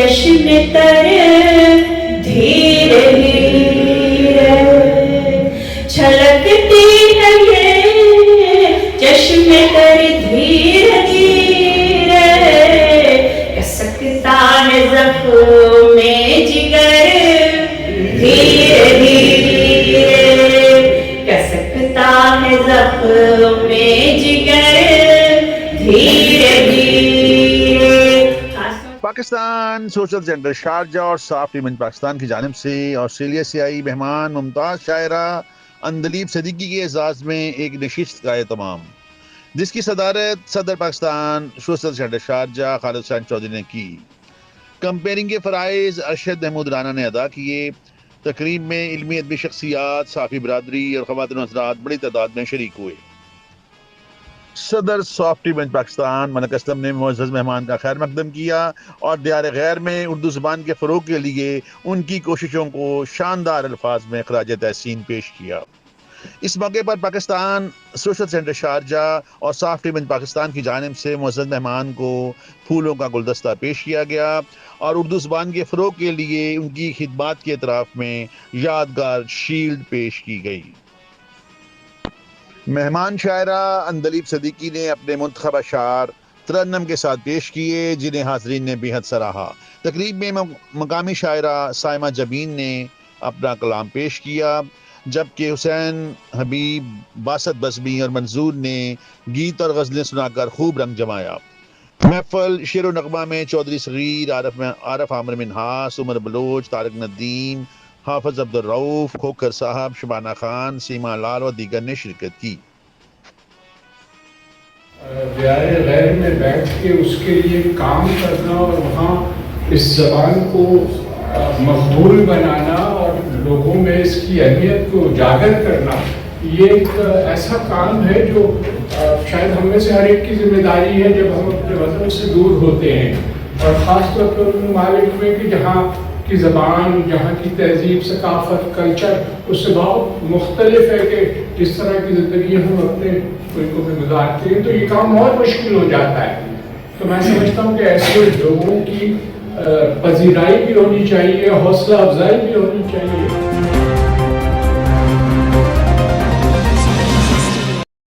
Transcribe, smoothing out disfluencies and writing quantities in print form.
چشم تر دھیرے دھیرے چھلکتی ہے یہ چشم تر دھیرے دھیرے کسکتا ہے زخم جگر دھیرے دھیرے کسکتا ہے زخم جگر دھیرے دھیرے. پاکستان سوشل سینٹر شارجہ اور صافی منچ پاکستان کی جانب سے آسٹریلیا سے آئی مہمان ممتاز شاعرہ اندلیب صدیقی کے اعزاز میں ایک نشست کا اہتمام، جس کی صدارت صدر Pakistan social centre Sharjah Khalid Hussain Chaudhry نے کی. کمپیئرنگ کے فرائض ارشد محمود رانا نے ادا کیے. تقریب میں علمی ادبی شخصیات، صحافی برادری اور خواتین حضرات بڑی تعداد میں شریک ہوئے. صدر سافٹی منچ پاکستان ملک اسلم نے معزز مہمان کا خیر مقدم کیا اور دیار غیر میں اردو زبان کے فروغ کے لیے ان کی کوششوں کو شاندار الفاظ میں خراج تحسین پیش کیا. اس موقع پر پاکستان سوشل سینٹر شارجہ اور سافٹی منچ پاکستان کی جانب سے معزز مہمان کو پھولوں کا گلدستہ پیش کیا گیا اور اردو زبان کے فروغ کے لیے ان کی خدمات کے اعتراف میں یادگار شیلڈ پیش کی گئی. مہمان شاعرہ اندلیب صدیقی نے اپنے منتخب اشعار ترنم کے ساتھ پیش کیے، جنہیں حاضرین نے بے حد سراہا. تقریب میں مقامی شاعرہ سائمہ جبین نے اپنا کلام پیش کیا، جبکہ حسین حبیب، باسط بزمی اور منظور نے گیت اور غزلیں سنا کر خوب رنگ جمایا. محفل شعر و نغمہ میں چودھری صغیر، عارف عامر منہاس، عمر بلوچ، طارق ندیم، حافظ عبدالرؤف، کھوکھر صاحب، شبانہ خان، سیما لال اور دیگر نے شرکت کی. دیار غیر میں بیٹھ کے اس کے لیے کام کرنا اور وہاں اس زبان کو مقبول بنانا اور لوگوں میں اس کی اہمیت کو اجاگر کرنا، یہ ایک ایسا کام ہے جو شاید ہم میں سے ہر ایک کی ذمہ داری ہے جب ہم اپنے وطن سے دور ہوتے ہیں، اور خاص طور پر ان ممالک میں کہ جہاں کی زبان، جہاں کی تہذیب، ثقافت، کلچر اس سے بہت مختلف ہے کہ جس طرح کی زندگی ہم اپنے ملکوں میں گزارتے ہیں، تو یہ کام بہت مشکل ہو جاتا ہے. تو میں سمجھتا ہوں کہ ایسے لوگوں کی پذیرائی بھی ہونی چاہیے، حوصلہ افزائی بھی ہونی چاہیے.